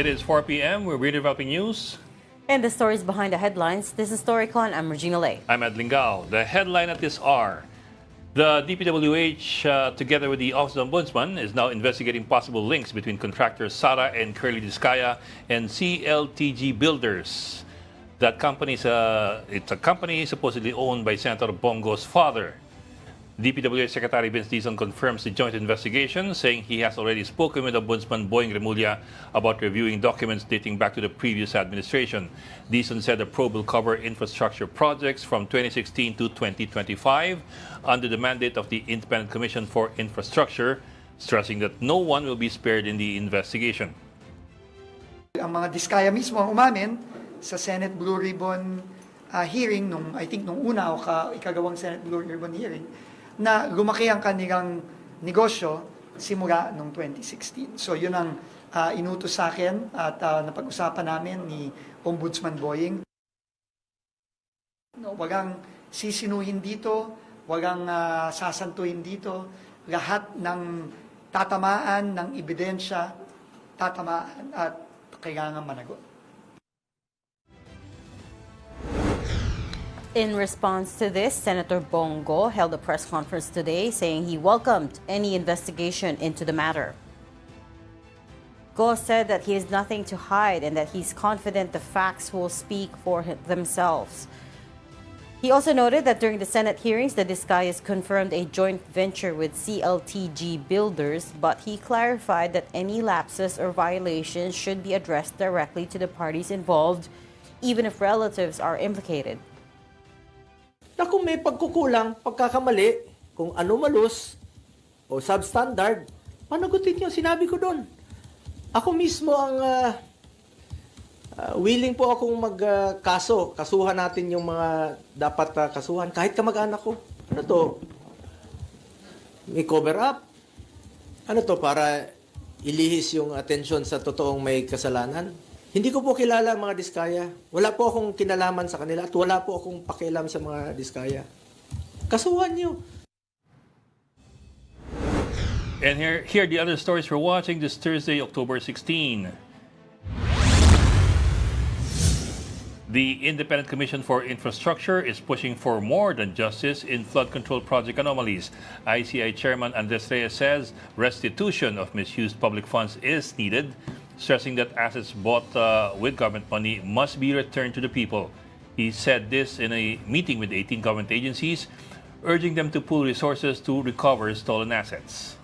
It is 4 p.m. We're redeveloping news. And the stories behind the headlines. This is StoryCon. I'm Regina Lay. I'm Ed Lingao. The headline at this hour. The DPWH, together with the Office of Ombudsman, is now investigating possible links between contractors Sara and Curly Discaya and CLTG Builders. That company is it's a company supposedly owned by Senator Bongo's father. DPWH Secretary Vince Dizon confirms the joint investigation, saying he has already spoken with Ombudsman Boying Remulla about reviewing documents dating back to the previous administration. Dizon said the probe will cover infrastructure projects from 2016 to 2025 under the mandate of the Independent Commission for Infrastructure, stressing that no one will be spared in the investigation. Ang mga Diskaya mismo ang umamin sa Senate Blue Ribbon hearing, I think nung una o ikagawang Senate Blue Ribbon hearing, na lumaki ang kanilang negosyo simula noong 2016. So yun ang inutos sa akin at napag-usapan namin ni Ombudsman Boying. Walang sisinuhin dito, walang sasantuhin dito. Lahat ng tatamaan ng ebidensya, tatamaan at kailangan managot. In response to this, Senator Bongo held a press conference today saying he welcomed any investigation into the matter. Go said that he has nothing to hide and that he's confident the facts will speak for themselves. He also noted that during the Senate hearings, the Discayas confirmed a joint venture with CLTG Builders, but he clarified that any lapses or violations should be addressed directly to the parties involved, even if relatives are implicated. Na kung may pagkukulang, pagkakamali, kung anomalous o substandard, panagutin niyo, sinabi ko doon. Ako mismo ang willing po akong magkaso. Kasuhan natin yung mga dapat kasuhan. Kahit kamag-anak ko. Ano to? May cover up. Ano to? Para ilihis yung atensyon sa totoong may kasalanan. Hindi ko po kilala ang mga Diskaya. Wala po akong kinalaman sa kanila at wala po akong pakialam sa mga Diskaya. Kasuhan niyo. And here are the other stories we're watching this Thursday, October 16. The Independent Commission for Infrastructure is pushing for more than justice in flood control project anomalies. ICI Chairman Andres Reyes says restitution of misused public funds is needed, stressing that assets bought with government money must be returned to the people. He said this in a meeting with 18 government agencies, urging them to pool resources to recover stolen assets.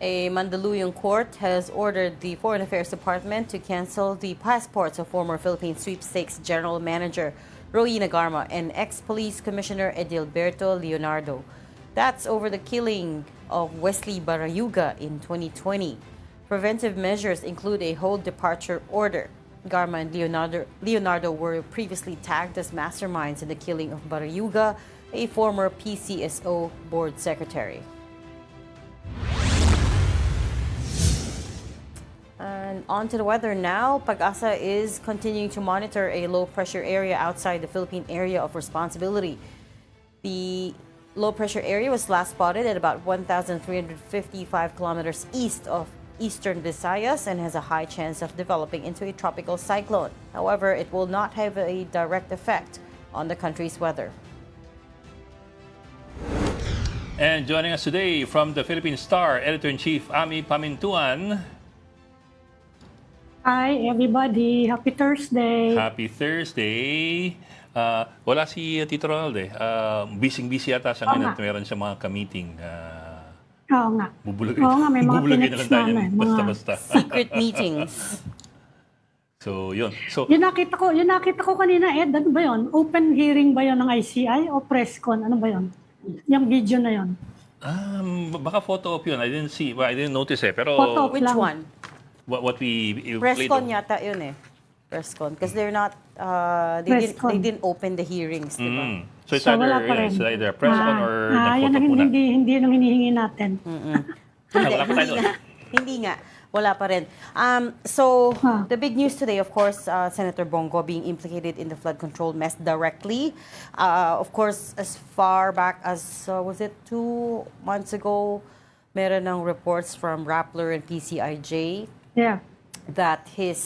A Mandaluyong court has ordered the Foreign Affairs Department to cancel the passports of former Philippine Sweepstakes General Manager Roina Garma and ex-Police Commissioner Edilberto Leonardo. That's over the killing of Wesley Barayuga in 2020. Preventive measures include a whole departure order. Garma and Leonardo were previously tagged as masterminds in the killing of Barayuga, a former PCSO board secretary. And on to the weather now. Pag-asa is continuing to monitor a low-pressure area outside the Philippine area of responsibility. The low-pressure area was last spotted at about 1,355 kilometers east of eastern Visayas and has a high chance of developing into a tropical cyclone. However, it will not have a direct effect on the country's weather. And joining us today from the Philippine Star, Editor-in-Chief Ami Pamintuan. Hi everybody, happy Thursday. Happy Thursday. Wala si Tito Ronald eh. Busy yata siya ngayon at meron siya mga ka-meeting. Oo nga. Oo nga, may mga tinext na ano, basta-basta. Secret meetings. So, yun. So, Yung nakita ko kanina, Ed, ano ba yun? Open hearing ba yun ng ICI o press con? Ano ba yun? Yung video na yun. baka photo op yun. I didn't notice eh. Pero, Photo op Which lang. one? what we Press played con of- yata yun eh. Press con. Because they're not, Press con. they didn't open the hearings, di ba? So, it's So, wala pa rin. either press con or yan nag-photo ang muna. hindi yung hinihingi natin. Wala pa tayo doon. Hindi nga. Wala pa rin. So, Huh. the big news today, of course, Senator Bongo being implicated in the flood control mess directly. Of course, as far back as, was it 2 months ago, meron ng reports from Rappler and PCIJ Yeah. that his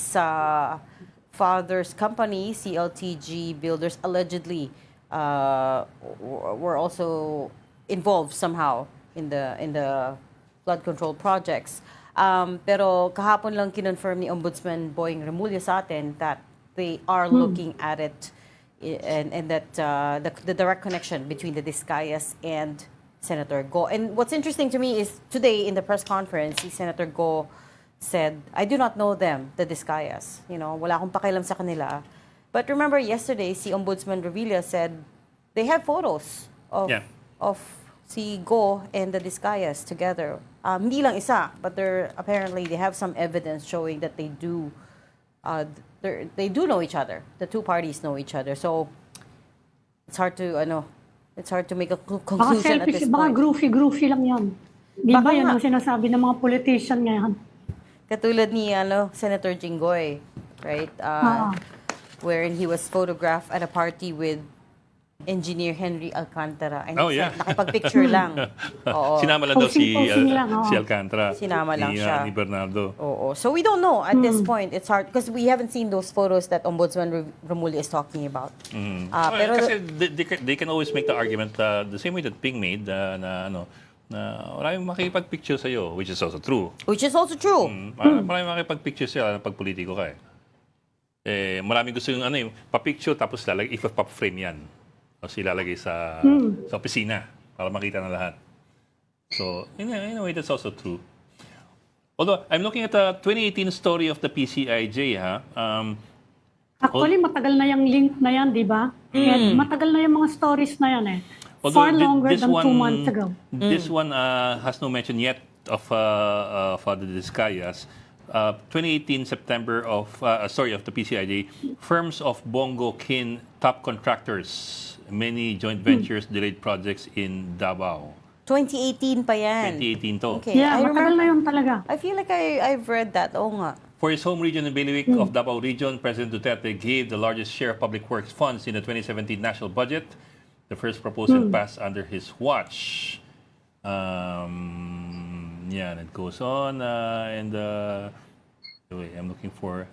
father's company, CLTG Builders, allegedly were also involved somehow in the flood control projects. Pero kahapon lang kinonfirm ni Ombudsman Boying Remulla sa atin that they are looking at it and that the direct connection between the Discayas and Senator Go. And what's interesting to me is today in the press conference, si Senator Go said, I do not know them, the Discayas. You know, wala akong pakialam sa kanila. But remember yesterday, si Ombudsman Revilla said they have photos of Yeah. of si Go and the Discayas together. Hindi lang isa, but apparently they have some evidence showing that they do know each other. The two parties know each other. So it's hard to make a Baka conclusion at selfish, this baka point. groovy lang yan. Di ba Baka yan nga. ang sinasabi ng mga politician ngayon? Katulad ni Senator Jinggoy, right? Wherein he was photographed at a party with Engineer Henry Alcantara. And Oh, yeah. nakipag-picture lang. Oo. Sinama lang daw Posing lang, oo. si Alcantara. Sinama lang siya. Ni Bernardo. Oo. So we don't know at this point. It's hard because we haven't seen those photos that Ombudsman Remulla is talking about. Pero Kasi they can always make the argument the same way that Ping made na maraming makikipag-picture sa'yo, which is also true. which is also true. Maraming makikipag-picture sa'yo pag politiko ka maraming gusto yung pa-picture tapos ipa-frame yan. Tapos ilalagay sa opisina para makita ng lahat. So, in a way, that's also true. Although, I'm looking at the 2018 story of the PCIJ, ha? Actually, matagal na yung link na yan, di ba? And matagal na yung mga stories na yan eh. Far longer than 2 months ago. This one has no mention yet of the Discayas. 2018 September of the PCIJ, firms of Bongo Kin top contractors, many joint ventures delayed projects in Davao. 2018 pa yan. 2018 to. Okay. Yeah, I matagal remember. na yun talaga. I feel like I've read that. Oo nga. For his home region in Bailiwick of Davao Region, President Duterte gave the largest share of public works funds in the 2017 national budget. The first proposal passed under his watch. Yeah, it goes on. Wait, I'm looking for...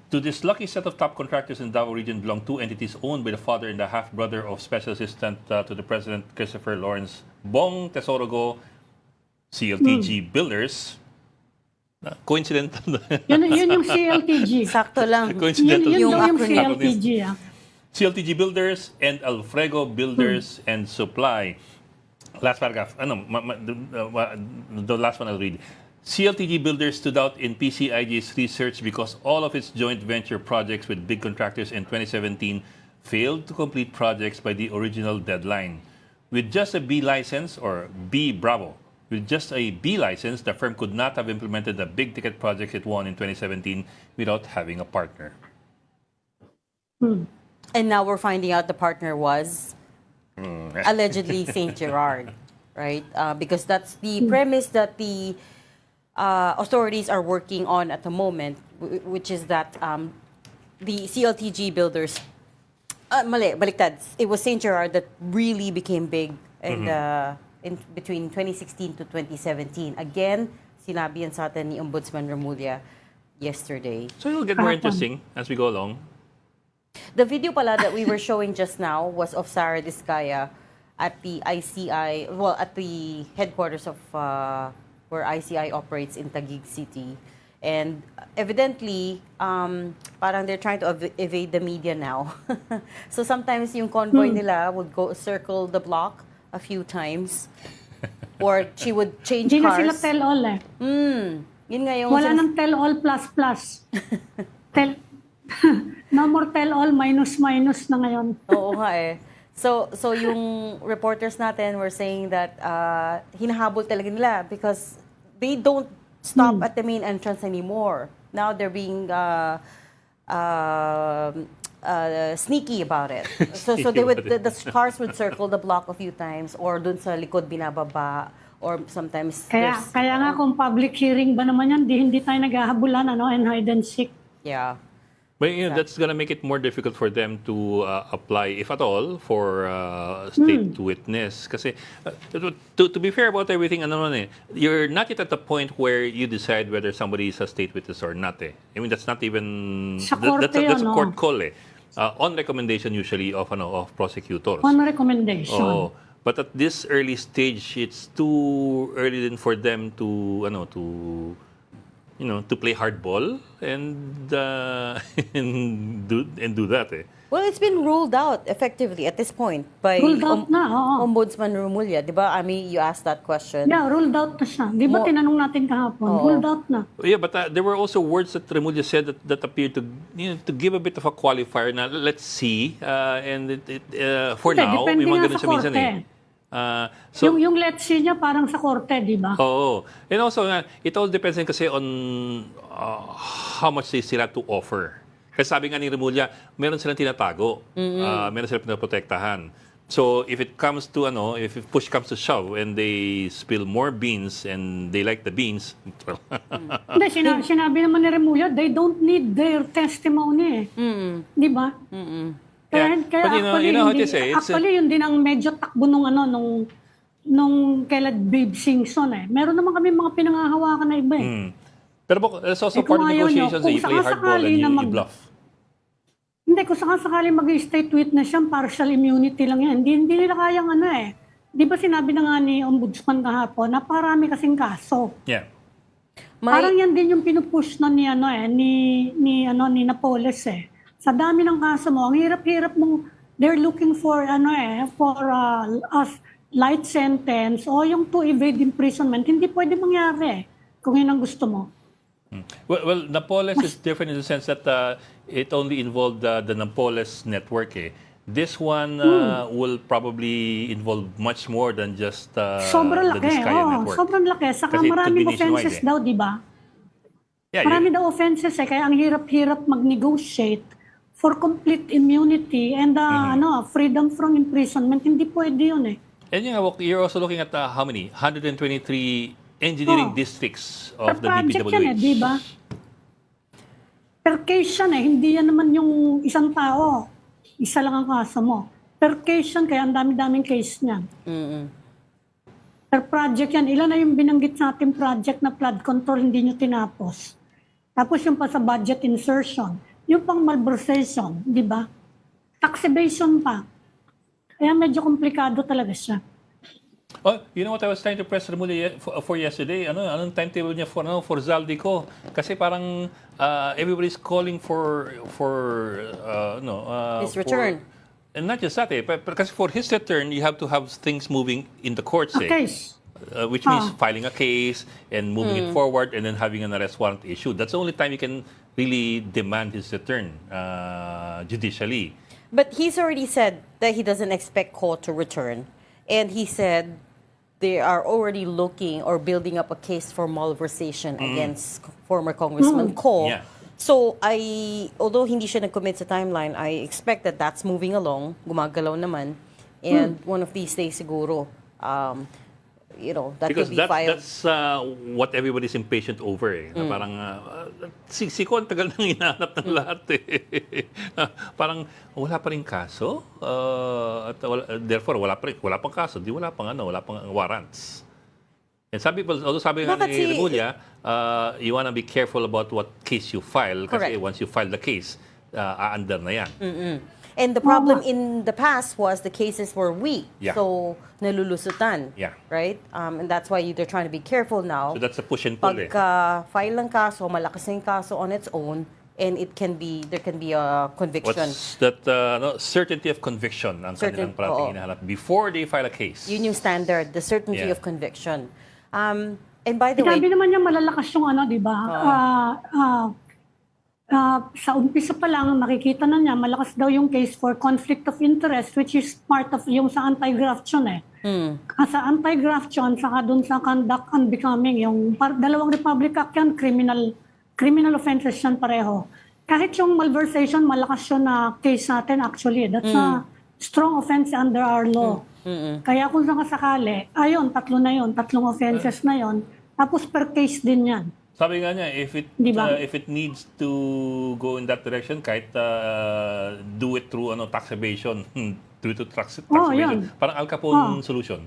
To this lucky set of top contractors in Davao Region belong two entities owned by the father and the half-brother of Special Assistant to the President, Christopher Lawrence Bong Tesorogo, CLTG Builders. Coincidental. Yun yung CLTG. Sakto lang. Coincidental. Yun daw yung acronym. CLTG. CLTG Builders and Alfrego Builders and Supply. Last paragraph. The last one I'll read. CLTG Builders stood out in PCIG's research because all of its joint venture projects with big contractors in 2017 failed to complete projects by the original deadline. With just a B license, or B Bravo, with just a B license, the firm could not have implemented the big ticket projects it won in 2017 without having a partner. And now we're finding out the partner was allegedly St. Gerard, right? Because that's the premise that the authorities are working on at the moment, which is that the CLTG Builders, baliktad. It was St. Gerard that really became big in between 2016 to 2017. Again, sinabi yan sa atin ni Ombudsman Remulla yesterday. So it'll get more interesting as we go along. The video pala that we were showing just now was of Sara Discaya at the ICI, at the headquarters of where ICI operates in Taguig City. And evidently, parang they're trying to evade the media now. So sometimes yung convoy nila would go circle the block a few times. Or she would change Hindi na cars. sila tell-all eh. Yun nga yung Wala nang tell-all plus. No more tell-all minus na ngayon. Oo nga eh. So yung reporters natin were saying that hinahabol talaga nila because they don't stop at the main entrance anymore. Now they're being sneaky about it. So the cars would circle the block a few times or dun sa likod binababa or sometimes Kaya nga kung public hearing ba naman yan, hindi tayo naghahabulan and hide and seek. Yeah. But that's going to make it more difficult for them to apply, if at all, for state witness. Kasi to be fair about everything, you're not yet at the point where you decide whether somebody is a state witness or not. I mean, that's not even Sa korte that's a yun, court call. On recommendation usually of prosecutors. On recommendation. Oh, but at this early stage, it's too early then for them to to play hardball and do that. Well, it's been ruled out effectively at this point by Ruled out na, oo. Ombudsman Remulla, di ba? I mean, you asked that question. Yeah, ruled out na siya. Di ba tinanong natin kahapon? Ruled out na. Yeah, but there were also words that Remulla said that appeared to to give a bit of a qualifier. Na let's see, and for Hindi, now, depende may mga nga ganun sa siya minsan korte. Yung let's see niya parang sa korte, di ba? Oo. And also, it all depends din kasi on how much they still have to offer. Kasi sabi nga ni Remulla, meron silang tinatago. Meron silang pinaprotektahan. So, if it comes to, if push comes to shove and they spill more beans and they like the beans, well, Hindi, sinabi naman ni Remulla, they don't need their testimony. Di ba? Kaya, Yeah. kaya But you know how to say, it's actually, yun din ang medyo takbo nung kaila Babe Singson Meron naman kami mga pinangahawakan na iba Pero it's also kung part of ayaw nyo, negotiations. kung You play hardball sakasakali and na you bluff. Hindi, kung sakasakali mag-state witness yan, partial immunity lang yan. Hindi nila kayang Di ba sinabi na nga ni Ombudsman kahapon, naparami kasing kaso. Yeah. Parang yan din yung pinupush na ni Napoles Sa dami ng kaso mo, ang hirap-hirap mong they're looking for a light sentence o yung to evade imprisonment. Hindi pwede mangyari kung yun ang gusto mo. Well, Napoles is different in the sense that it only involved the Napoles network. This one will probably involve much more than just Sobrang the laki. Diskaya network. Sobrang laki. Saka Kasi it could maraming be nationwide, offenses daw, di ba? Yeah, Marami daw offenses kaya ang hirap-hirap mag-negotiate for complete immunity and freedom from imprisonment. Hindi pwede yun And you're also looking at how many? 123 engineering districts of the project DPWH. yan di ba? Per case yan Hindi yan naman yung isang tao. Isa lang ang kaso mo. Per case yan, kaya ang dami-daming case niyan. Per project yan. Ilan na yung binanggit sa ating project na flood control hindi nyo tinapos. Tapos yung pa sa budget insertion. Yung pang malversation, di ba? Tax evasion pa. Kaya medyo komplikado talaga siya. Oh, you know what I was trying to press Remulla for yesterday? Anong timetable niya for Zaldico? Kasi parang everybody's calling for His return. And not just that, kasi for his return, you have to have things moving in the courts. A case. Which means filing a case and moving it forward and then having an arrest warrant issued. That's the only time you can really demand his return judicially. But he's already said that he doesn't expect Ko to return. And he said they are already looking or building up a case for malversation against former Congressman Ko. Yeah. So, although hindi siya nag-commit sa timeline, I expect that that's moving along. Gumagalaw naman. And one of these days siguro, that Because could be filed. that's what everybody's impatient over. Na parang, si Ko, ang tagal nang hinahanap ng lahat. Parang, wala pa rin kaso. At therefore, wala pang kaso. Wala pang warrants. And sabi nga Bakit ni Remulla, you wanna be careful about what case you file. Kasi Correct. once you file the case, aandar na yan. And the problem in the past was the cases were weak. Yeah. So, nalulusutan. Yeah. Right? And that's why they're trying to be careful now. So that's a push and pull. Pagka-file ng kaso, malakas na yung kaso on its own, and there can be a conviction. What's that certainty of conviction ang kanilang parating hinahanap before they file a case. Yun yung standard, the certainty Yeah. of conviction. And by the way, Sinabi naman niya malalakas yung di ba? Sa umpisa pa lang, nakikita na niya, malakas daw yung case for conflict of interest, which is part of yung sa anti-grafttion Sa anti-grafttion, saka dun sa conduct unbecoming, yung dalawang Republic Act yan, criminal offenses yan pareho. Kahit yung malversation, malakas yun na case natin actually. That's a strong offense under our law. Kaya kung sakasakali, tatlong offenses na yon. Tapos per case din yan. Sabi nga niya, Di ba? if it needs to go in that direction, kahit do it through tax evasion, due to tax Oh, evasion. yun. Parang Al Capone solution.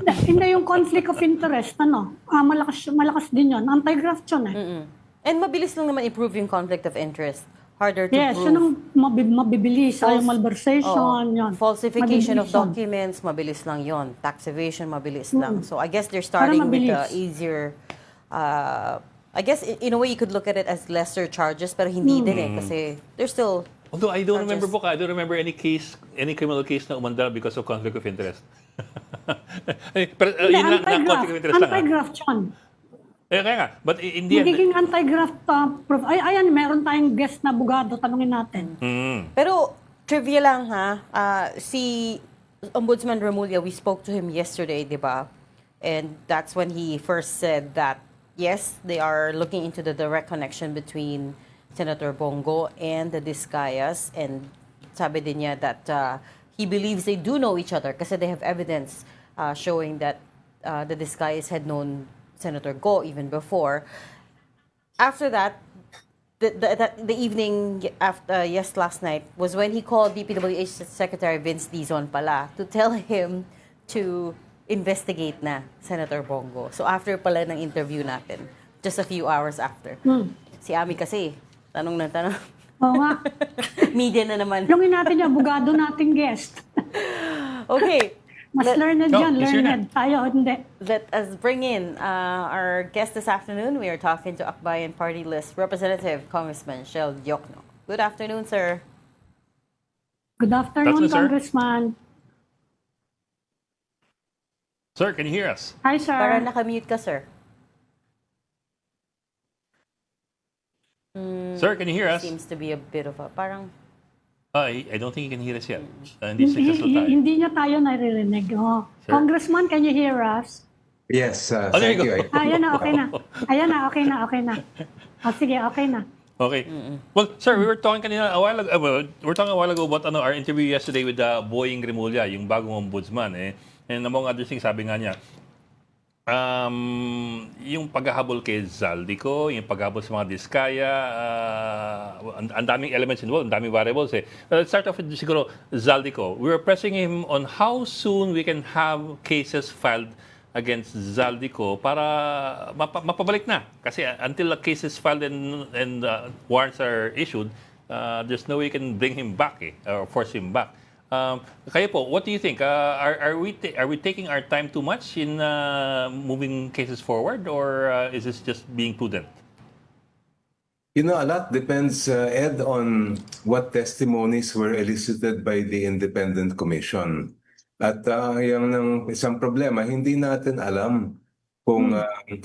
Hindi yung conflict of interest, malakas din yun. Anti-graft yun eh. And mabilis lang naman improve yung conflict of interest. Harder to Yes, prove. yun ang mabibilis. Yung malversation, Oo. yun. Falsification of Mabilis yun. documents, mabilis lang yon. Tax evasion, mabilis lang. So I guess they're starting with the mabilis. easier, I guess in a way you could look at it as lesser charges, pero hindi din eh. Kasi they're still, Although I don't remember, Charges. Boka, I don't remember any criminal case na umandar because of conflict of interest. Pero Hindi, yun lang, na conflict of interest lang. anti-graft yun. Kaya nga, but in the end, Magiging anti-graft proof. Ayan, meron tayong guest na abogado. Tanungin natin. pero trivia lang ha, si Ombudsman Remulla, we spoke to him yesterday, di ba? And that's when he first said that, yes, they are looking into the direct connection between Senator Bongo and the Discayas. And sabi din niya that he believes they do know each other kasi they have evidence showing that the Discayas had known Senator Go even before. After that, the evening after last night was when he called DPWH Secretary Vince Dizon pala to tell him to investigate na Senator Bongo. So after pala ng interview natin, just a few hours after. Si Ami kasi, tanong na tanong. Oo nga. Media na naman. Tanungin natin yung abogado nating guest. Okay, Mas learned yan, yes, yun na. learned. Tayo, hindi. let us bring in our guest this afternoon. We are talking to Akbayan Party List Representative Congressman Shel Diokno. Good afternoon, sir. Good afternoon, That's it, sir. Congressman. sir, can you hear us? Hi, sir. Para nakamute ka, sir. Sir, can you hear us? Seems to be a bit of a, parang, I don't think you can hear us yet. Hindi Hindi, successful tayo. hindi niya tayo naririnig. Oh. Sir? Congressman, can you hear us? Yes, Oh, there thank you you. go. Ayan na, okay na. Ayan na, okay na, okay na. O sige, okay na. Okay. Well, sir, we were talking kanina a while ago. We were talking a while ago about our interview yesterday with Boying Remulla, yung bagong ombudsman. And among other things, sabi nga niya, yung paghahabol kay Zaldico, yung paghahabol sa mga Diskaya, ang daming elements involved, ang daming variables. Let's start off with siguro Zaldico. We were pressing him on how soon we can have cases filed against Zaldico para mapabalik na. Kasi until a case is filed and warrants are issued, there's no way you can bring him back or force him back. Kayo po, what do you think? Are we taking our time too much in moving cases forward, or is this just being prudent? You know, a lot depends, Ed, on what testimonies were elicited by the Independent Commission. At yung ng isang problema, hindi natin alam kung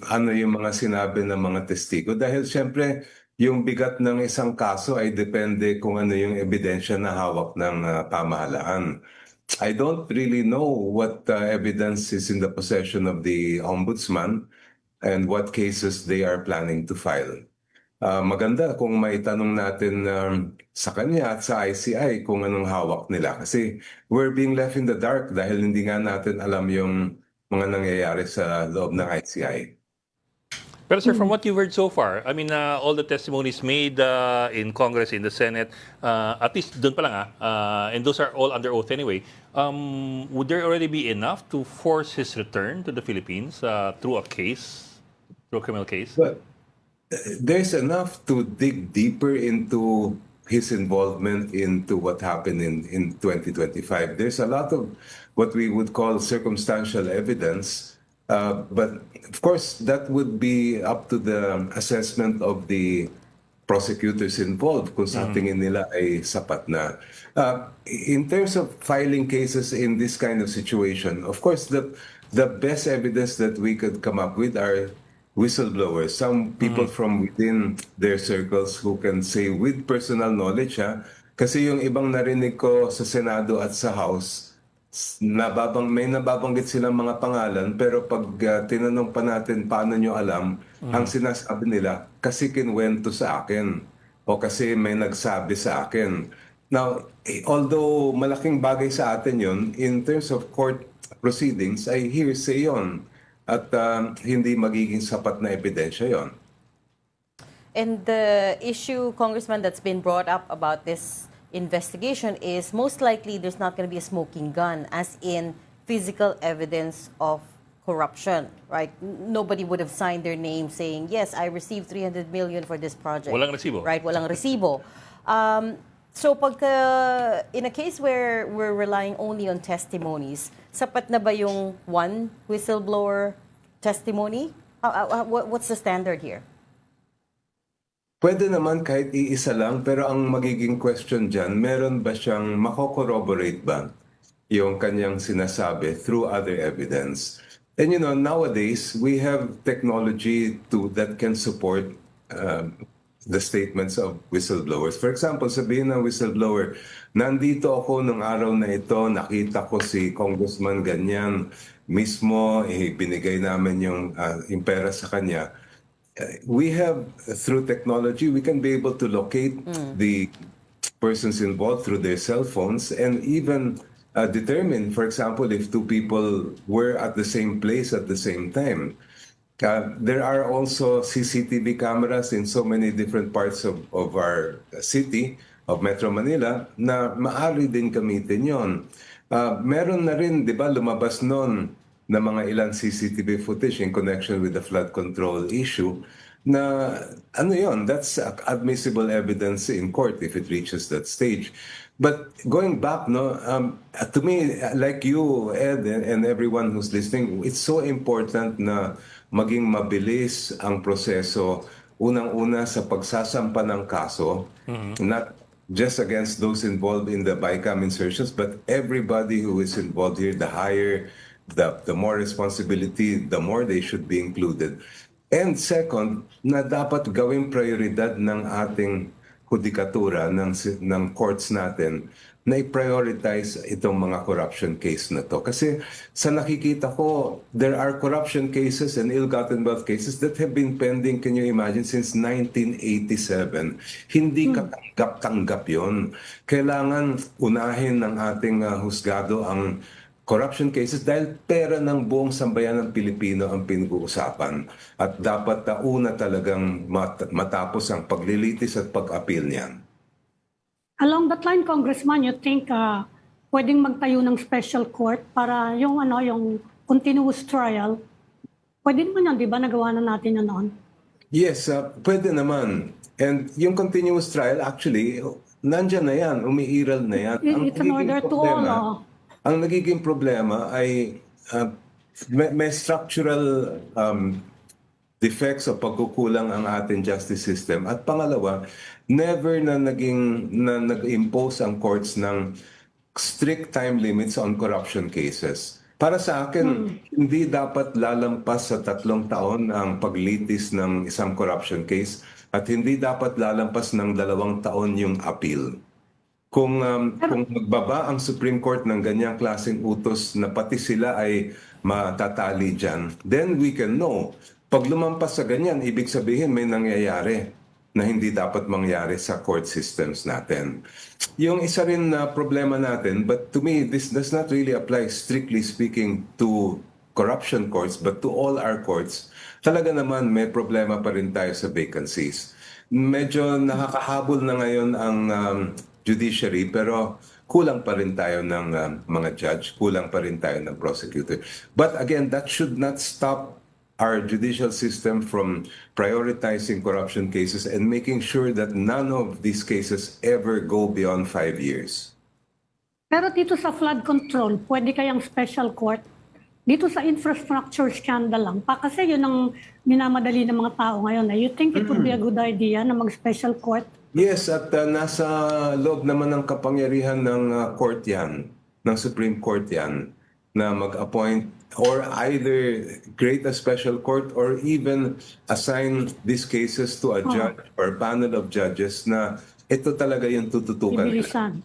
ano yung mga sinabi ng mga testigo. Dahil siyempre, yung bigat ng isang kaso ay depende kung ano yung ebidensya na hawak ng pamahalaan. I don't really know what evidence is in the possession of the ombudsman and what cases they are planning to file. Maganda kung may tanong natin sa kanya at sa ICI kung anong hawak nila. Kasi we're being left in the dark dahil hindi nga natin alam yung mga nangyayari sa loob ng ICI. Pero sir, from what you've heard so far, I mean, all the testimonies made in Congress, in the Senate, at least doon pa lang and those are all under oath anyway, would there already be enough to force his return to the Philippines through a criminal case? But there's enough to dig deeper into his involvement into what happened in 2025. There's a lot of what we would call circumstantial evidence, but of course that would be up to the assessment of the prosecutors involved kung sa tingin nila ay sapat na. In terms of filing cases in this kind of situation, of course the best evidence that we could come up with are whistleblowers, some people from within their circles who can say with personal knowledge, kasi yung ibang narinig ko sa Senado at sa House, may nababanggit silang mga pangalan, pero pag tinanong pa natin paano nyo alam, ang sinasabi nila, kasi kinwento sa akin o kasi may nagsabi sa akin. Now, although malaking bagay sa atin yun, in terms of court proceedings, ay hearsay yun. At hindi magiging sapat na ebidensya yon. And the issue, Congressman, that's been brought up about this investigation is most likely there's not going to be a smoking gun, as in physical evidence of corruption, right? Nobody would have signed their name saying, yes, I received 300 million for this project. Walang resibo. Right, walang resibo. So in a case where we're relying only on testimonies, sapat na ba yung one whistleblower testimony? What's the standard here? Pwede naman kahit iisa lang, pero ang magiging question dyan, meron ba siyang mako-corroborate ba yung kanyang sinasabi through other evidence? And nowadays, we have technology that can support the statements of whistleblowers. For example, sabihin ng whistleblower, nandito ako nung araw na ito, nakita ko si Congressman ganyan, mismo, binigay namin yung pera sa kanya. We have, through technology, we can be able to locate the persons involved through their cell phones and even determine, for example, if two people were at the same place at the same time. There are also CCTV cameras in so many different parts of our city, of Metro Manila, na maaari din gamitin yon. Meron na rin, di ba, lumabas noon na mga ilang CCTV footage in connection with the flood control issue na that's admissible evidence in court if it reaches that stage. But going back, to me, like you, Ed, and everyone who's listening, it's so important na maging mabilis ang proseso, unang-una sa pagsasampa ng kaso, not just against those involved in the BICAM insertions, but everybody who is involved here, the higher, the more responsibility, the more they should be included. And second, na dapat gawing prioridad ng ating hudikatura, ng courts natin, na i-prioritize itong mga corruption case na to. Kasi sa nakikita ko, there are corruption cases and ill-gotten wealth cases that have been pending, can you imagine, since 1987. Hindi katanggap-tanggap yun. Kailangan unahin ng ating husgado ang corruption cases dahil pera ng buong sambayan ng Pilipino ang pinag-uusapan. At dapat una talagang matapos ang paglilitis at pag-appeal niyan. Along that line, Congressman, you think pwedeng magtayo ng special court para yung continuous trial? Pwede naman yan, di ba? Nagawa na natin yun noon. Yes, pwede naman. And yung continuous trial, actually, nandyan na yan, umiiral na yan. It's an order to all. Ang nagiging problema ay may structural defects o pagkukulang ang ating justice system. At pangalawa, never na nag-impose ang courts ng strict time limits on corruption cases. Para sa akin, hindi dapat lalampas sa 3 taon ang paglitis ng isang corruption case at hindi dapat lalampas ng 2 taon yung appeal. Kung magbaba ang Supreme Court ng ganyang klaseng utos na pati sila ay matatali dyan, then we can know. Pag lumampas sa ganyan, ibig sabihin may nangyayari na hindi dapat mangyari sa court systems natin. Yung isa rin na problema natin, but to me, this does not really apply strictly speaking to corruption courts, but to all our courts. Talaga naman may problema pa rin tayo sa vacancies. Medyo nakakahabol na ngayon ang judiciary, pero kulang pa rin tayo ng mga judge, kulang pa rin tayo ng prosecutor. But again, that should not stop our judicial system from prioritizing corruption cases and making sure that none of these cases ever go beyond 5 years. Pero dito sa flood control, pwede kayang special court? Dito sa infrastructure scandal lang, kasi yun ang minamadali ng mga tao ngayon. You think it would be a good idea na mag-special court? Yes, at nasa loob naman ng kapangyarihan ng court yan, ng Supreme Court yan, na mag-appoint or either create a special court or even assign these cases to a judge or panel of judges na ito talaga yung tututukan. Ibilisan.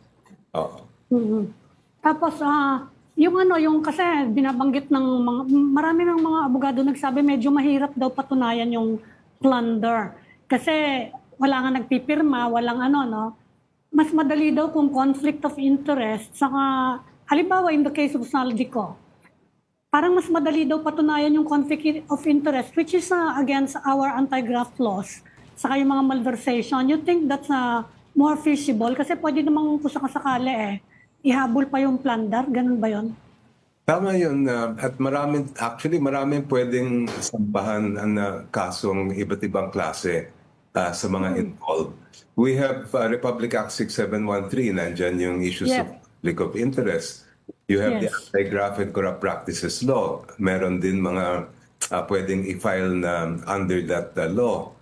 Oo. Tapos, yung kasi binabanggit ng marami ng mga abogado nagsabi medyo mahirap daw patunayan yung plunder. Kasi wala nga nagpipirma, walang Mas madali daw kung conflict of interest. Saka, halimbawa, in the case of Saldico, parang mas madali daw patunayan yung conflict of interest, which is against our anti-graft laws. saka yung mga malversation, you think that's more feasible? Kasi pwede namang kung sakasakali ihabol pa yung plunder, ganun ba yun? Tama yun. At maraming pwedeng sampahan na kasong iba't ibang klase sa mga involved. We have Republic Act 6713, nandyan yung issues Yeah. of conflict of interest. You have the Yes. Anti-Graft and Corrupt Practices Law. Meron din mga pwedeng i-file na under that law.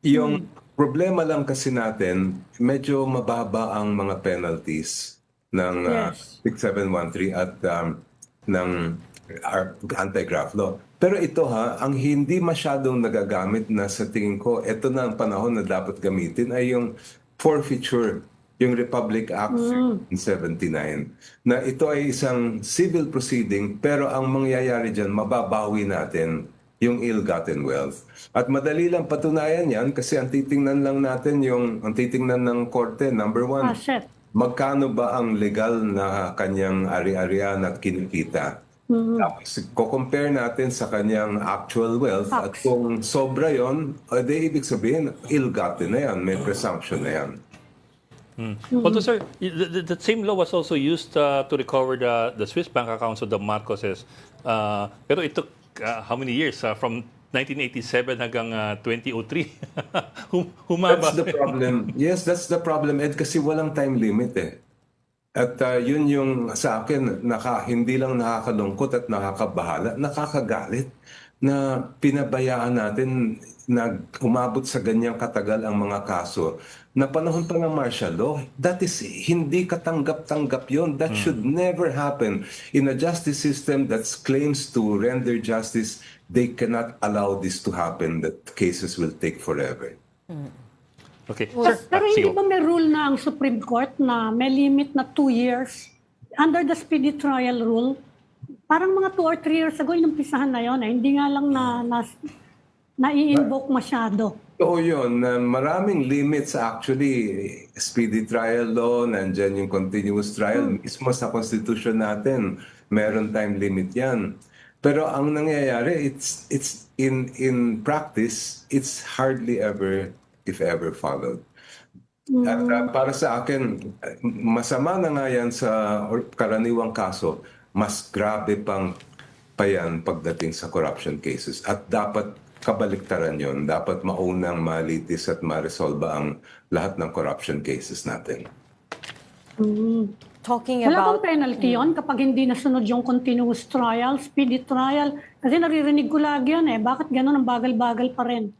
Yung problema lang kasi natin, medyo mababa ang mga penalties ng Yes. 6713 at ng anti-graft law. Pero ito ang hindi masyadong nagagamit na sa tingin ko, ito na ang panahon na dapat gamitin ay yung forfeiture, yung Republic Act 79. Na ito ay isang civil proceeding pero ang mangyayari dyan, mababawi natin yung ill-gotten wealth. At madali lang patunayan yan kasi ang titingnan lang natin ang titingnan ng korte, number one, Asset. magkano ba ang legal na kanyang ari-arian at kinikita? Tapos, compare natin sa kanyang actual wealth at Facts. kung sobra yon, ibig sabihin, ill-gotten na yan, may presumption na yan. Although, sir, the same law was also used to recover the Swiss bank accounts of the Marcoses. Pero it took how many years? From 1987 hanggang 2003. Humaba. That's the problem. Yes, that's the problem, Ed, kasi walang time limit eh. At yun yung sa akin, hindi lang nakakalungkot at nakakabahala, nakakagalit na pinabayaan natin na umabot sa ganyang katagal ang mga kaso na panahon pa ng martial law. That is, hindi katanggap-tanggap yon. That should never happen. In a justice system that claims to render justice, they cannot allow this to happen, that cases will take forever. Okay. Pero Sige. hindi ba may rule na ang Supreme Court na may limit na 2 years? Under the speedy trial rule, parang mga 2 or 3 years ago, inumpisahan na yun. Hindi nga lang na-i-invoke masyado. Oo yun. Maraming limits actually. Speedy trial law, nandyan yung continuous trial. Mismo sa constitution natin, meron time limit yan. Pero ang nangyayari, it's in practice, it's hardly ever, if ever, followed. At para sa akin, masama na nga yan sa karaniwang kaso, mas grabe pa yan pagdating sa corruption cases. At dapat kabaliktaran yon, dapat maunang malitis at maresolba ang lahat ng corruption cases natin. Talking Wala about bang penalty yun kapag hindi nasunod yung continuous trial, speedy trial? Kasi naririnig ko lagi yan Bakit ganun ang bagal-bagal pa rin?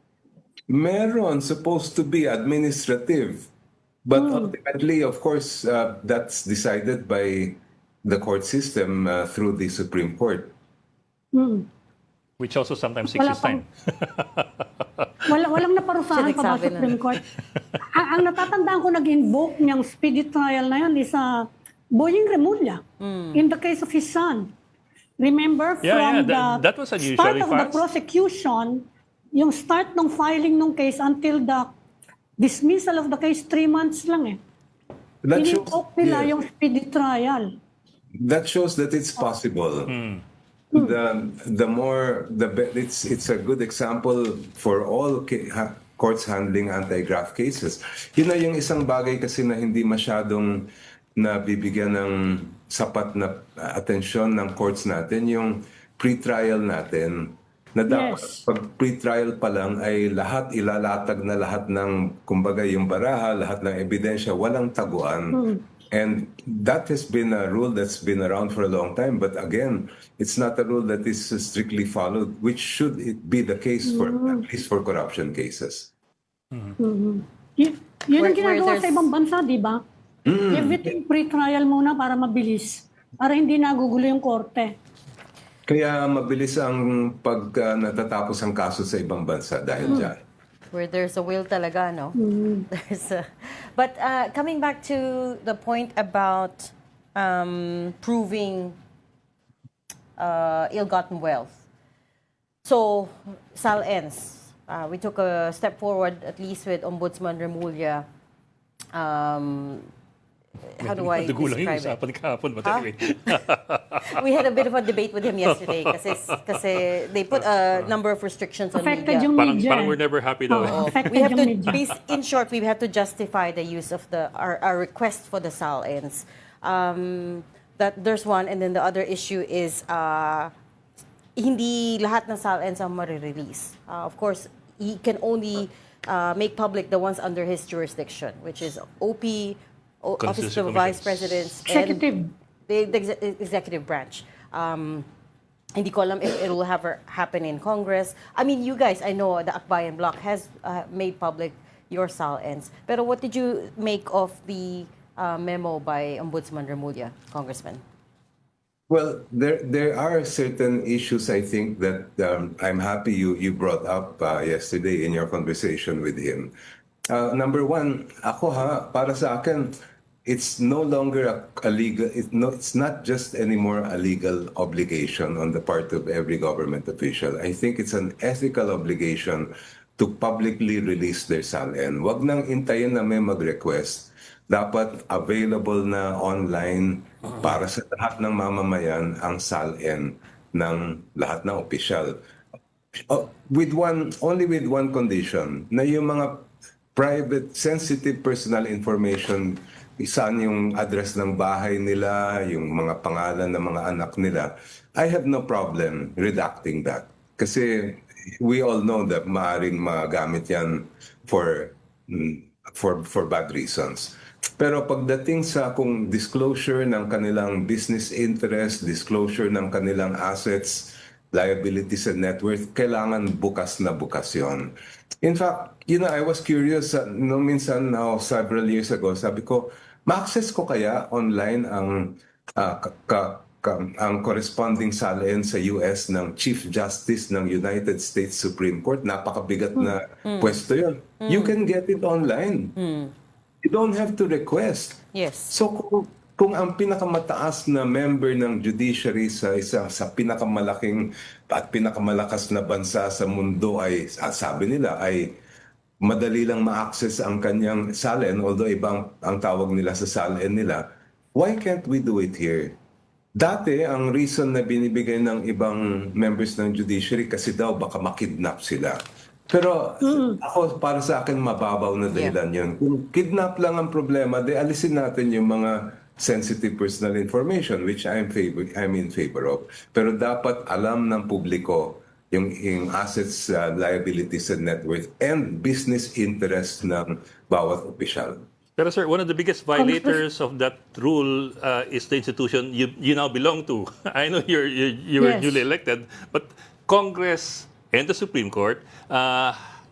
Meron, supposed to be administrative. But ultimately, of course, that's decided by the court system through the Supreme Court. Which also sometimes Wala takes time. Walang naparusahan pa ba Sinagsabi na. Supreme Court? ang natatandaan ko nag-invoke niyang speedy trial na yan is Boying Remulla in the case of his son. Remember Yeah, from the that was unusually start of the fast. prosecution, yung start ng filing ng case until the dismissal of the case, 3 months lang That shows, In-invoke nila yes, yung speedy trial. that shows that it's possible. It's a good example for all courts handling anti-graft cases. Yun na yung isang bagay kasi na hindi masyadong nabibigyan ng sapat na atensyon ng courts natin, yung pre-trial natin. Na dapat Yes. pag pre-trial pa lang ay ilalatag na lahat ng, kumbaga yung baraha, lahat ng ebidensya, walang taguan. And that has been a rule that's been around for a long time. But again, it's not a rule that is strictly followed, which should it be the case for, at least for corruption cases. Yun Where ang ginagawa sa there's- ibang bansa, di ba? Everything pre-trial muna para mabilis. Para hindi nagugulo yung korte. Kaya mabilis ang pag natatapos ang kaso sa ibang bansa dahil dyan. where there's a will talaga, no? There's a, but coming back to the point about proving ill-gotten wealth. So, Sal ends. We took a step forward, at least with Ombudsman Remulla. how do I Nagulang yung describe it? usapan kahapon. But Huh? anyway. We had a bit of a debate with him yesterday kasi they put a number of restrictions on Affected media. yung parang, media. parang we're never happy daw. Oo. Affected We have to, yung media. in short, we have to justify the use of our request for the SAL-ins. That there's one, and then the other issue is hindi lahat ng SAL-ins ang marirelease. Of course, he can only make public the ones under his jurisdiction, which is OP, Office of the Vice Presidents, Executive. and the executive branch. Hindi ko alam if it will happen in Congress. I mean, you guys, I know the Akbayan Bloc has made public your SAL-ins. Pero what did you make of the memo by Ombudsman Remulla, Congressman? Well, there are certain issues I think that I'm happy you brought up yesterday in your conversation with him. Number one, para sa akin, it's no longer a legal, it's not just anymore a legal obligation on the part of every government official. I think it's an ethical obligation to publicly release their SAL-N. Wag nang intayin na may mag-request. Dapat available na online para sa lahat ng mamamayan ang SAL-N ng lahat ng opisyal. Only with one condition, na yung mga private, sensitive personal information, saan yung address ng bahay nila, yung mga pangalan ng mga anak nila, I have no problem redacting that. Kasi we all know that maaaring magamit yan for bad reasons. Pero pagdating sa kung disclosure ng kanilang business interest, disclosure ng kanilang assets, liabilities and net worth, kailangan bukas na bukas yun. In fact, I was curious, minsan several years ago, sabi ko, ma-access ko kaya online ang corresponding SAL-N sa US ng Chief Justice ng United States Supreme Court. Napakabigat na pwesto yun. You can get it online. You don't have to request. Yes. So kung ang pinakamataas na member ng judiciary sa isa sa pinakamalaking at pinakamalakas na bansa sa mundo ay sabi nila ay madali lang ma-access ang kanyang SAL-N, although ibang ang tawag nila sa SAL-N nila, why can't we do it here? Dati, ang reason na binibigay ng ibang members ng judiciary kasi daw baka makidnap sila. Pero ako, para sa akin, mababaw na dahilan yun. Kung kidnap lang ang problema, alisin natin yung mga sensitive personal information, which I'm in favor of. Pero dapat alam ng publiko yung assets, liabilities, and net worth, and business interests ng bawat opisyal. Pero sir, one of the biggest violators of that rule is the institution you now belong to. I know you were Yes. newly elected, but Congress and the Supreme Court,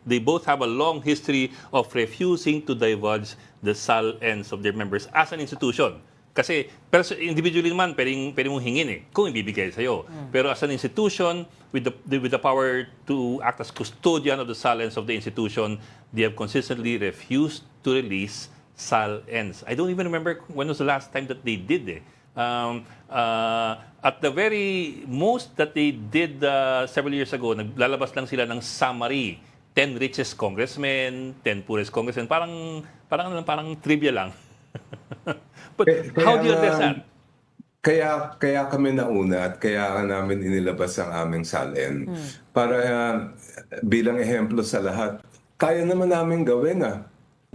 they both have a long history of refusing to divulge the SAL-Ns of their members as an institution. Kasi, pero individually naman, pwede mong hingin kung ibibigay sa'yo. Pero as an institution, with the power to act as custodian of the SAL-Ns of the institution, they have consistently refused to release SAL-Ns. I don't even remember when was the last time that they did. At the very most that they did several years ago, naglalabas lang sila ng summary. 10 richest congressmen, 10 poorest congressmen. Parang trivia lang. But how do you address that? Kaya kami nauna at kaya namin inilabas ang aming SAL-N. Para bilang ehemplo sa lahat, kaya naman namin gawin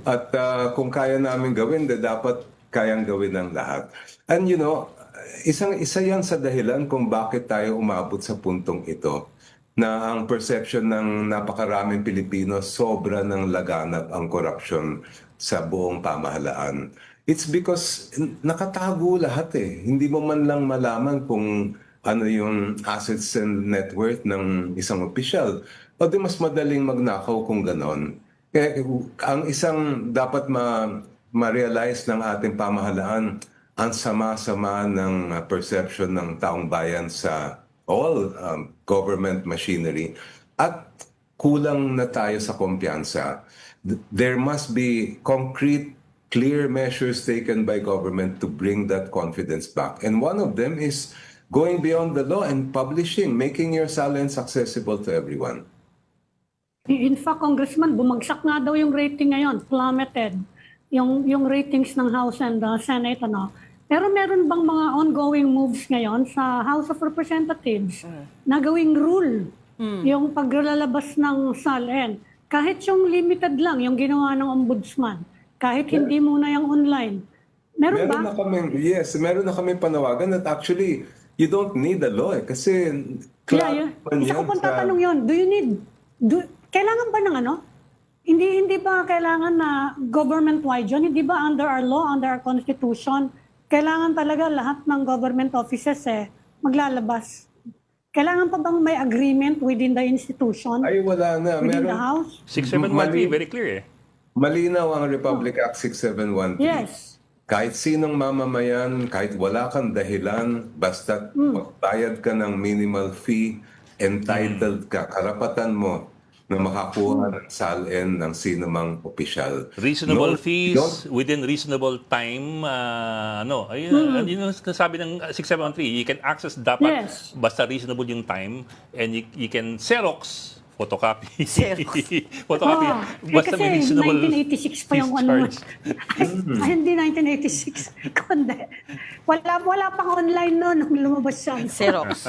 At kung kaya namin gawin, dapat kayang gawin ng lahat. And isa yan sa dahilan kung bakit tayo umabot sa puntong ito na ang perception ng napakaraming Pilipino sobra ng laganap ang korupsyon sa buong pamahalaan. It's because nakatago lahat Hindi mo man lang malaman kung ano yung assets and net worth ng isang opisyal. O di mas madaling magnakaw kung ganon. Kaya ang isang dapat ma-realize ng ating pamahalaan, ang sama-sama ng perception ng taong bayan sa all government machinery at kulang na tayo sa kumpiyansa. There must be concrete, clear measures taken by government to bring that confidence back. And one of them is going beyond the law and publishing, making your SAL-Ns accessible to everyone. In fact, Congressman, bumagsak nga daw yung rating ngayon, plummeted. yung ratings ng House and Senate, ano. Pero meron bang mga ongoing moves ngayon sa House of Representatives na gawing rule yung paglalabas ng SALN? Kahit yung limited lang, yung ginawa ng ombudsman, kahit hindi muna yung online. Meron ba? Meron na kami panawagan that actually you don't need a law kasi Isa ko pong tatanong yun. Kailangan ba ng ano? Hindi ba kailangan na government-wide yun? Hindi ba under our law, under our constitution, kailangan talaga lahat ng government offices maglalabas? Kailangan pa bang may agreement within the institution? Ay, wala na. Within the House? 6713, very clear eh. Malinaw ang Republic Act 6713. Yes. Kahit sinong mamamayan, kahit wala kang dahilan, basta magbayad ka ng minimal fee, entitled ka, karapatan mo na makakuha ng SALN ng sino mang opisyal. Reasonable No, fees within reasonable time. Ayun yung sabi ng 6713. You can access dapat Yes. basta reasonable yung time and you can Xerox, photocopy. Xerox. Photocopy. Basta may kasi reasonable 1986 pa yung fees ano. charge. Hindi 1986. Kundi. Wala pang online noon nung lumabas siya. Xerox.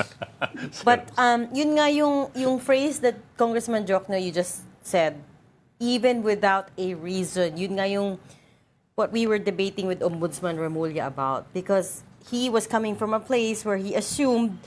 But yun nga yung phrase that Congressman Jokno you just said, even without a reason, yun nga yung what we were debating with Ombudsman Remulla about, because he was coming from a place where he assumed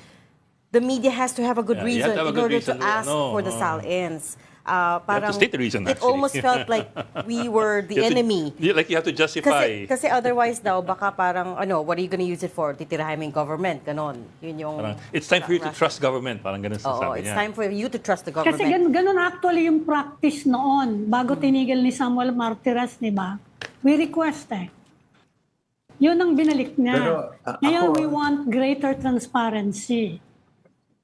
the media has to have a good Yeah, you reason have to have a in good order reason. to ask No, for the no. SALNs. have to state the reason, It actually. almost felt like we were the You have to- enemy. like you have to justify. Kasi otherwise daw, baka parang, what are you gonna use it for? Titirahin mo yung government, ganon. Yun yung... Parang, it's time for you to trust government. Parang ganun Oo, sabi it's niya. time for you to trust the Kasi government. ganun actually yung practice noon bago tinigil ni Samuel Martires, di ba? We request Yun ang binalik niya. Pero, Ngayon, ako- we want greater transparency.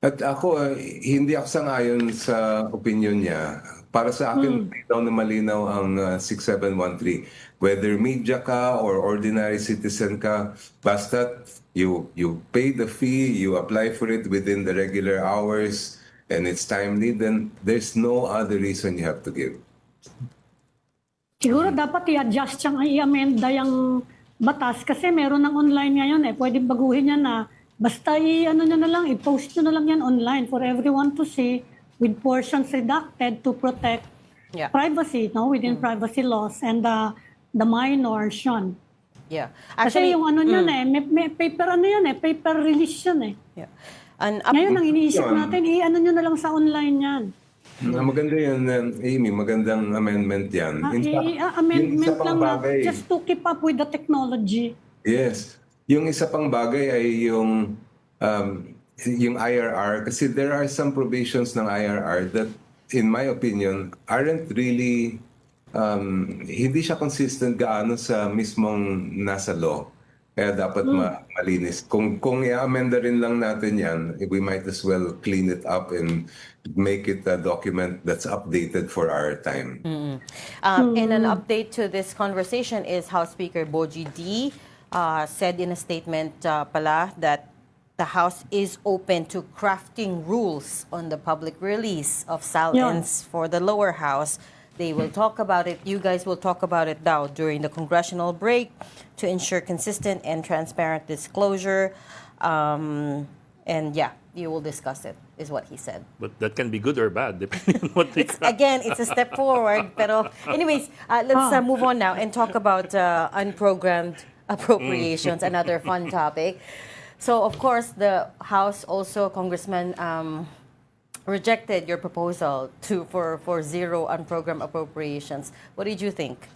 At ako, hindi ako sangayon sa opinion niya. Para sa akin, malinaw na malinaw ang 6713. Whether media ka or ordinary citizen ka, basta you pay the fee, you apply for it within the regular hours, and it's timely, then there's no other reason you have to give. Siguro dapat i-adjust siyang i-amenda yung batas kasi meron ng online ngayon Pwedeng baguhin yan na basta nyo na lang, i-post nyo na lang yan online for everyone to see with portions redacted to protect Yeah. privacy, within privacy laws and the minors yun. Yeah. Kasi yung may paper paper release yun Yeah. And Ngayon ang iniisip Yun. natin, nyo na lang sa online yan. Maganda yan, Amy. Magandang amendment yan. In fact, yung Amendment isa pang lang na bagay, just to keep up with the technology. yes. Yung isa pang bagay ay yung IRR. Kasi there are some provisions ng IRR that, in my opinion, aren't really, hindi siya consistent gaano sa mismong nasa law. Kaya dapat malinis. Kung i-amenda rin lang natin yan, we might as well clean it up and make it a document that's updated for our time. And an update to this conversation is House Speaker Boji D said in a statement that the House is open to crafting rules on the public release of SALNs for the lower house. They will talk about it. You guys will talk about it now during the congressional break to ensure consistent and transparent disclosure. And you will discuss it, is what he said. But that can be good or bad, depending on what they It's a step forward. Pero anyways, let's move on now and talk about unprogrammed appropriations, another fun topic. So, of course, the House also, Congressman, rejected your proposal for zero unprogrammed appropriations. What did you think?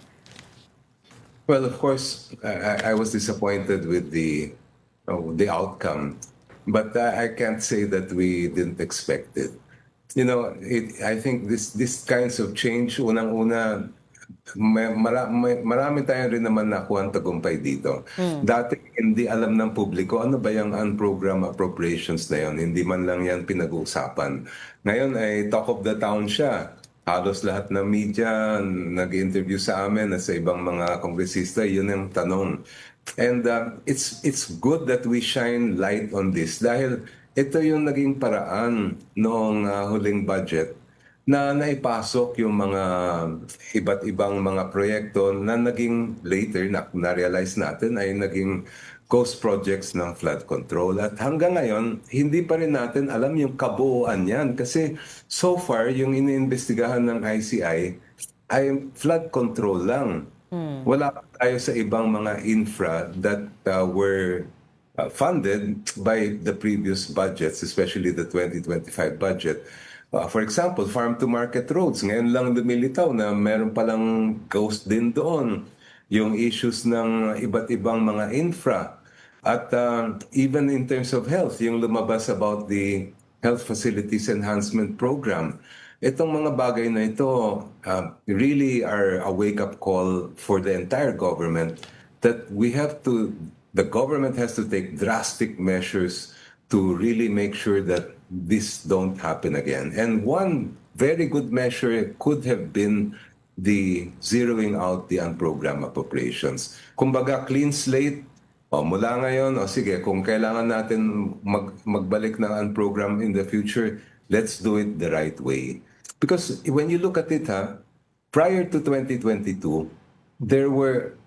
Well, of course, I was disappointed with the outcome, but I can't say that we didn't expect it. I think this kinds of change, unang-una, marami tayong rin naman nakuha ang tagumpay dito. Dati hindi alam ng publiko ano ba yung unprogrammed appropriations na yun. Hindi man lang yan pinag-uusapan. Ngayon ay talk of the town siya. Halos lahat ng media nag-interview sa amin at sa ibang mga kongresista, yun ang tanong. And it's good that we shine light on this dahil ito yung naging paraan noong huling budget na naipasok yung mga iba't ibang mga proyekto na naging later na-realize natin ay naging ghost projects ng flood control. At hanggang ngayon, hindi pa rin natin alam yung kabuuan yan kasi so far yung iniimbestigahan ng ICI ay flood control lang. Wala pa tayo sa ibang mga infra that were funded by the previous budgets, especially the 2025 budget. For example, farm-to-market roads. Ngayon lang lumilitaw na meron palang ghost din doon. Yung issues ng iba't ibang mga infra. At even in terms of health, yung lumabas about the Health Facilities Enhancement Program. Itong mga bagay na ito really are a wake-up call for the entire government that the government has to take drastic measures to really make sure that this don't happen again. And one very good measure could have been the zeroing out the unprogrammed appropriations. Kumbaga, clean slate, mula ngayon, sige, kung kailangan natin magbalik ng unprogrammed in the future, let's do it the right way. Because when you look at it, prior to 2022,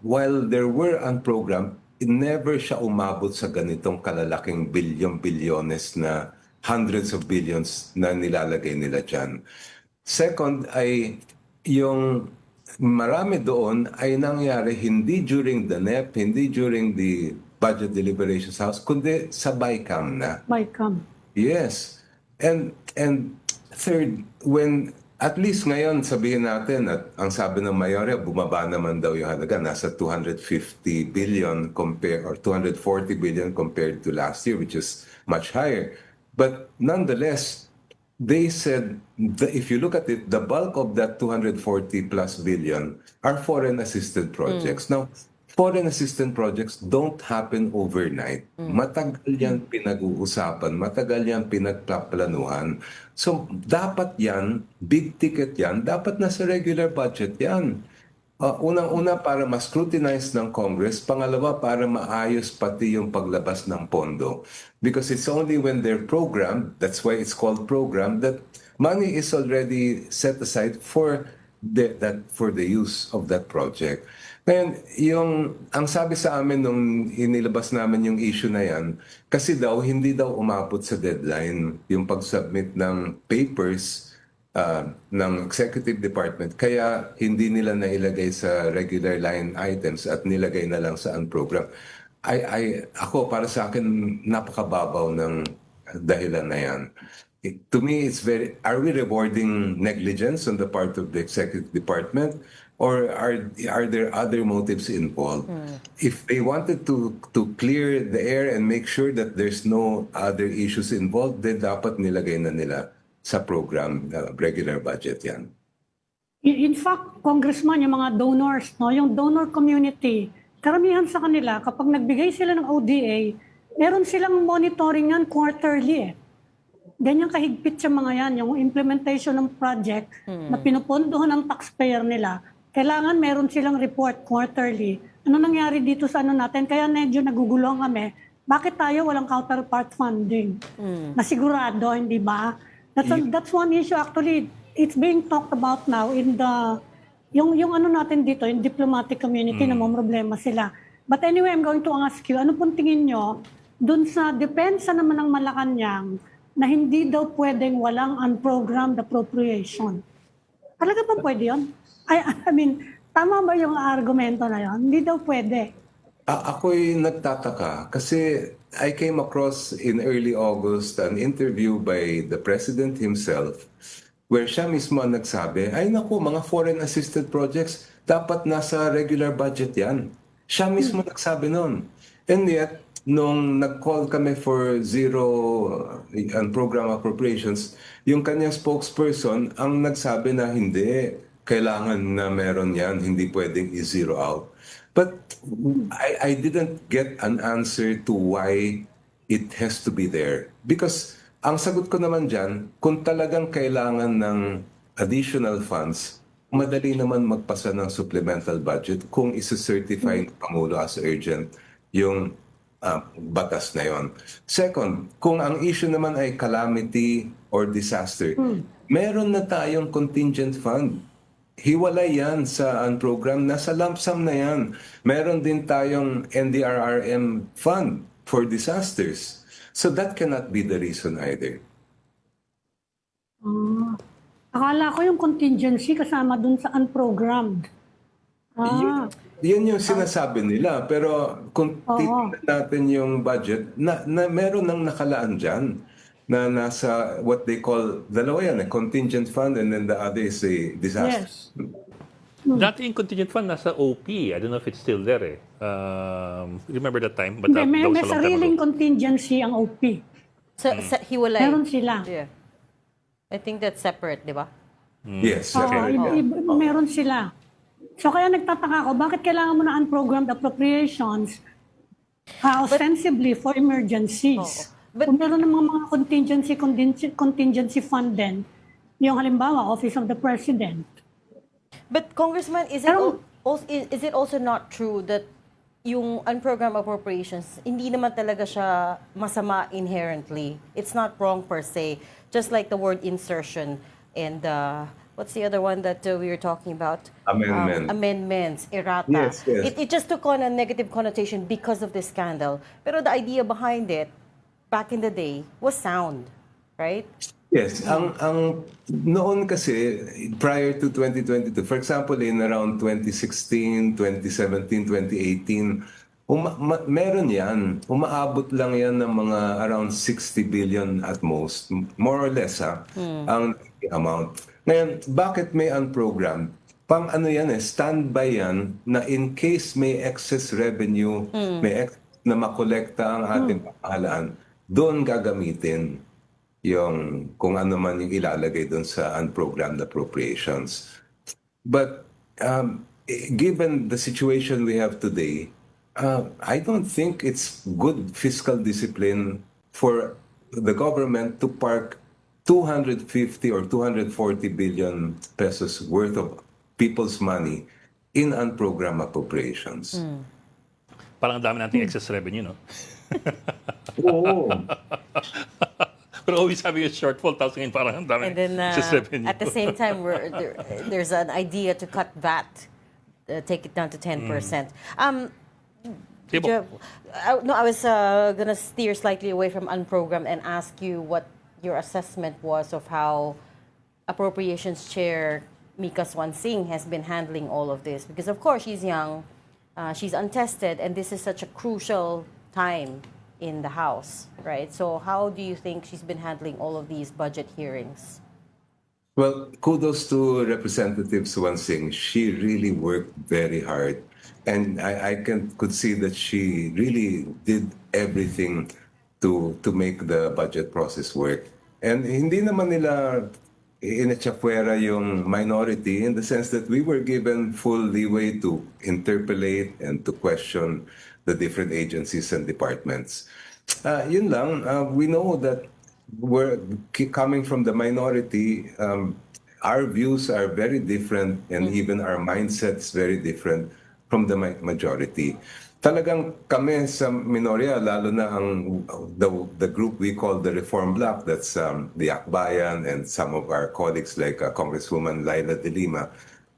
while there were unprogrammed, never siya umabot sa ganitong kalalaking bilyon-bilyones na hundreds of billions na nilalagay nila dyan. Second ay yung marami doon ay nangyari hindi during the NEP, hindi during the Budget Deliberations House, kundi sa BICAM na. BICAM. Yes. And third, when at least ngayon sabihin natin at ang sabi ng Mayorya, bumaba naman daw yung halaga, nasa 250 billion or 240 billion compared to last year, which is much higher. But nonetheless, they said that if you look at it, the bulk of that 240 plus billion are foreign assisted projects. Now, foreign assistance projects don't happen overnight. Matagal yan pinag-uusapan, matagal yan pinagpaplanuhan. So, dapat yan, big ticket yan, dapat nasa regular budget yan. Unang-una para ma-scrutinize ng Congress, pangalawa para maayos pati yung paglabas ng pondo. Because it's only when they're programmed, that's why it's called program, that money is already set aside for the use of that project. Ngayon, ang sabi sa amin nung inilabas namin yung issue na yan, kasi daw, hindi daw umabot sa deadline yung pag-submit ng papers ng Executive Department, kaya hindi nila nailagay sa regular line items at nilagay na lang sa unprogram. Ako, para sa akin, napakababaw ng dahilan na yan. To me, are we rewarding negligence on the part of the Executive Department? Or are there other motives involved? If they wanted to clear the air and make sure that there's no other issues involved, then dapat nilagay na nila sa program, regular budget yan. In fact, Congressman, yung mga donors, no, yung donor community, karamihan sa kanila, kapag nagbigay sila ng ODA, meron silang monitoring yan quarterly. Ganyan kahigpit sa mga yan, yung implementation ng project na pinupondohan ng taxpayer nila. Kailangan meron silang report quarterly. Ano nangyari dito sa ano natin? Kaya medyo nagugulong kami. Bakit tayo walang counterpart funding? Nasigurado, hindi ba? That's one issue actually. It's being talked about now in the yung ano natin dito, yung diplomatic community na may problema sila. But anyway, I'm going to ask you, ano pong tingin nyo dun sa depensa naman ng Malacanang na hindi daw pwedeng walang unprogrammed appropriation? Talaga ba pwede yun? I mean, tama ba yung argumento na yun? Hindi daw pwede. Ako'y nagtataka kasi I came across in early August an interview by the President himself where siya mismo ang nagsabi, ay naku, mga foreign assisted projects, dapat nasa regular budget yan. Siya mismo nagsabi nun. And yet, nung nag-call kami for zero program appropriations, yung kanyang spokesperson ang nagsabi na hindi, kailangan na meron yan, hindi pwedeng i-zero out. But I didn't get an answer to why it has to be there. Because ang sagot ko naman dyan, kung talagang kailangan ng additional funds, madali naman magpasa ng supplemental budget kung isa-certify ng Pangulo as urgent yung batas na yon. Second, kung ang issue naman ay calamity or disaster, meron na tayong contingent fund. Hiwalay yan sa program. Nasa lump sum na yan. Meron din tayong NDRRM fund for disasters. So that cannot be the reason either. Akala ko yung contingency kasama dun sa unprogrammed. Yan yung sinasabi nila. Pero kung titignan natin yung budget, na meron nang nakalaan dyan na nasa what they call, dalawa yan, a contingent fund and then the other is a disaster. Yes. Dati yung contingent fund nasa OP. I don't know if it's still there eh. Remember that time? But Hindi, that may was a long time sariling ago. contingency ang OP. So, hiwalay. Meron sila. Yeah. I think that's separate, di ba? Yes. Oo, okay. meron sila. So kaya nagtataka ako, bakit kailangan mo na unprogrammed appropriations ostensibly for emergencies? But- Kung meron ng mga contingency fund din, yung halimbawa, Office of the President. But Congressman, is it also not true that yung unprogrammed appropriations, hindi naman talaga siya masama inherently? It's not wrong per se. Just like the word insertion and what's the other one that we were talking about? Amendments, errata. Yes, yes. It just took on a negative connotation because of this scandal. Pero the idea behind it, back in the day, was sound, right? Yes, ang noon kasi prior to 2022, for example in around 2016, 2017, 2018, meron yan. Umaabot lang yan ng mga around 60 billion at most, more or less ang amount. Ngayon, bakit may unprogrammed? Pang ano yan standby yan na in case may excess revenue, may na makolekta ang ating pamahalaan, doon gagamitin yung kung ano man yung ilalagay doon sa unprogrammed appropriations. But given the situation we have today, I don't think it's good fiscal discipline for the government to park 250 or 240 billion pesos worth of people's money in unprogrammed appropriations. Parang ang dami nating excess revenue, no? Oo. Pero always having a shortfall, tapos ngayon parang ang dami And then excess revenue. at the same time, there's an idea to cut VAT, take it down to 10%. Tibo. No, I was gonna steer slightly away from unprogrammed and ask you what your assessment was of how Appropriations Chair Mika Swansing has been handling all of this. Because of course she's young, she's untested, and this is such a crucial time in the House, right? So how do you think she's been handling all of these budget hearings? Well, kudos to Representative Swansing. She really worked very hard. And I could see that she really did everything to make the budget process work. And hindi naman nila inatsapuera yung minority in the sense that we were given full leeway to interpolate and to question the different agencies and departments. Yun lang, we know that we're coming from the minority. Our views are very different and even our mindsets very different from the majority. Talagang kami sa minorya, lalo na ang the group we call the Reform Bloc, that's the Akbayan and some of our colleagues like Congresswoman Laila De Lima,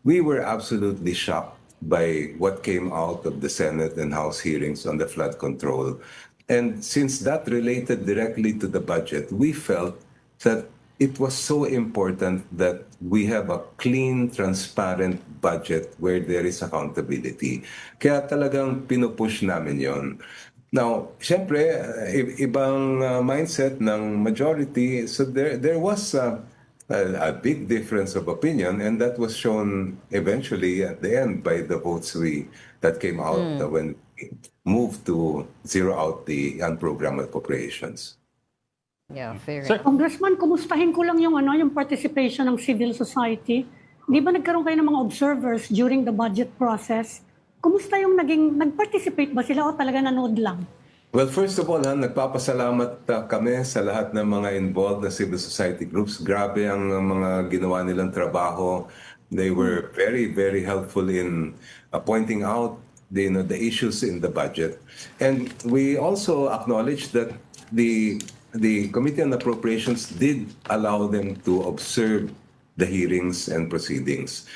we were absolutely shocked by what came out of the Senate and House hearings on the flood control. And since that related directly to the budget, we felt that it was so important that we have a clean, transparent budget where there is accountability. Kaya talagang pinupush namin yon. Now, syempre, ibang mindset ng majority. So there was a big difference of opinion, and that was shown eventually at the end by the votes that came out when we moved to zero out the unprogrammed appropriations. Yeah, fair Sir, enough. Congressman, kumustahin ko lang yung participation ng civil society. Di ba nagkaroon kayo ng mga observers during the budget process? Kumusta yung nag-participate ba sila o talaga nanood lang? Well, first of all, nagpapasalamat kami sa lahat ng mga involved na civil society groups. Grabe ang mga ginawa nilang trabaho. They were very, very helpful in pointing out the issues in the budget. And we also acknowledge that the the Committee on Appropriations did allow them to observe the hearings and proceedings.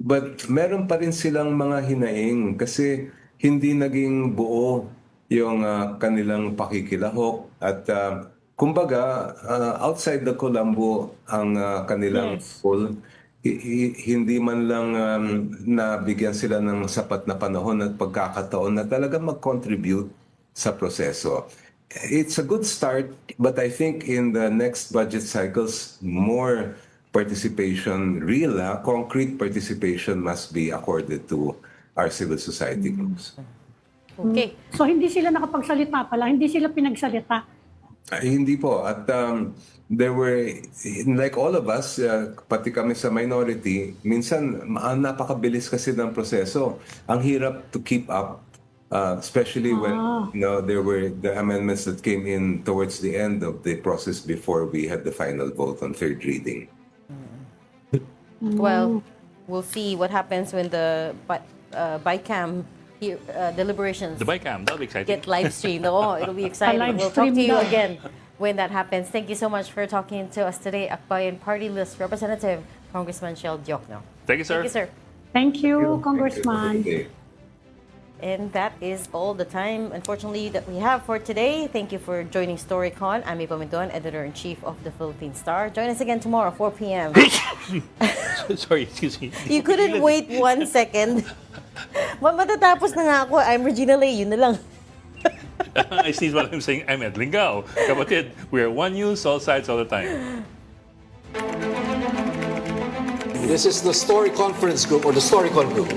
But meron pa rin silang mga hinaing kasi hindi naging buo yung kanilang pakikilahok at kumbaga outside the Colombo ang kanilang poll. Hindi man lang nabigyan sila ng sapat na panahon at pagkakataon na talaga mag-contribute sa proseso. It's a good start, but I think in the next budget cycles, more participation, real, concrete participation must be accorded to our civil society groups. Okay. So hindi sila nakapagsalita pala, hindi sila pinagsalita. Hindi po. At there were, like all of us, pati kami sa minority, minsan napakabilis kasi ng proseso. Ang hirap to keep up, especially when there were the amendments that came in towards the end of the process before we had the final vote on third reading. Well, we'll see what happens when the BICAM deliberations The BICAM, that'll be exciting. get live streamed. Oh, it'll be exciting. live We'll talk to stream you na. again when that happens. Thank you so much for talking to us today, Akbayan Party List Representative Congressman Shell Diokno. Thank you, sir. Thank you, sir. Thank you, Congressman. Okay. And that is all the time, unfortunately, that we have for today. Thank you for joining StoryCon. I'm Iva Mendoan, Editor-in-Chief of the Philippine Star. Join us again tomorrow, 4 p.m. Sorry, excuse me. You couldn't wait 1 second. Matatapos na nga ako. I'm Regina Lay. Yun na lang. I sneeze while I'm saying I'm Ed Lingao. Kapatid, we are one news, all sides, all the time. This is the Story Conference Group or the StoryCon Group.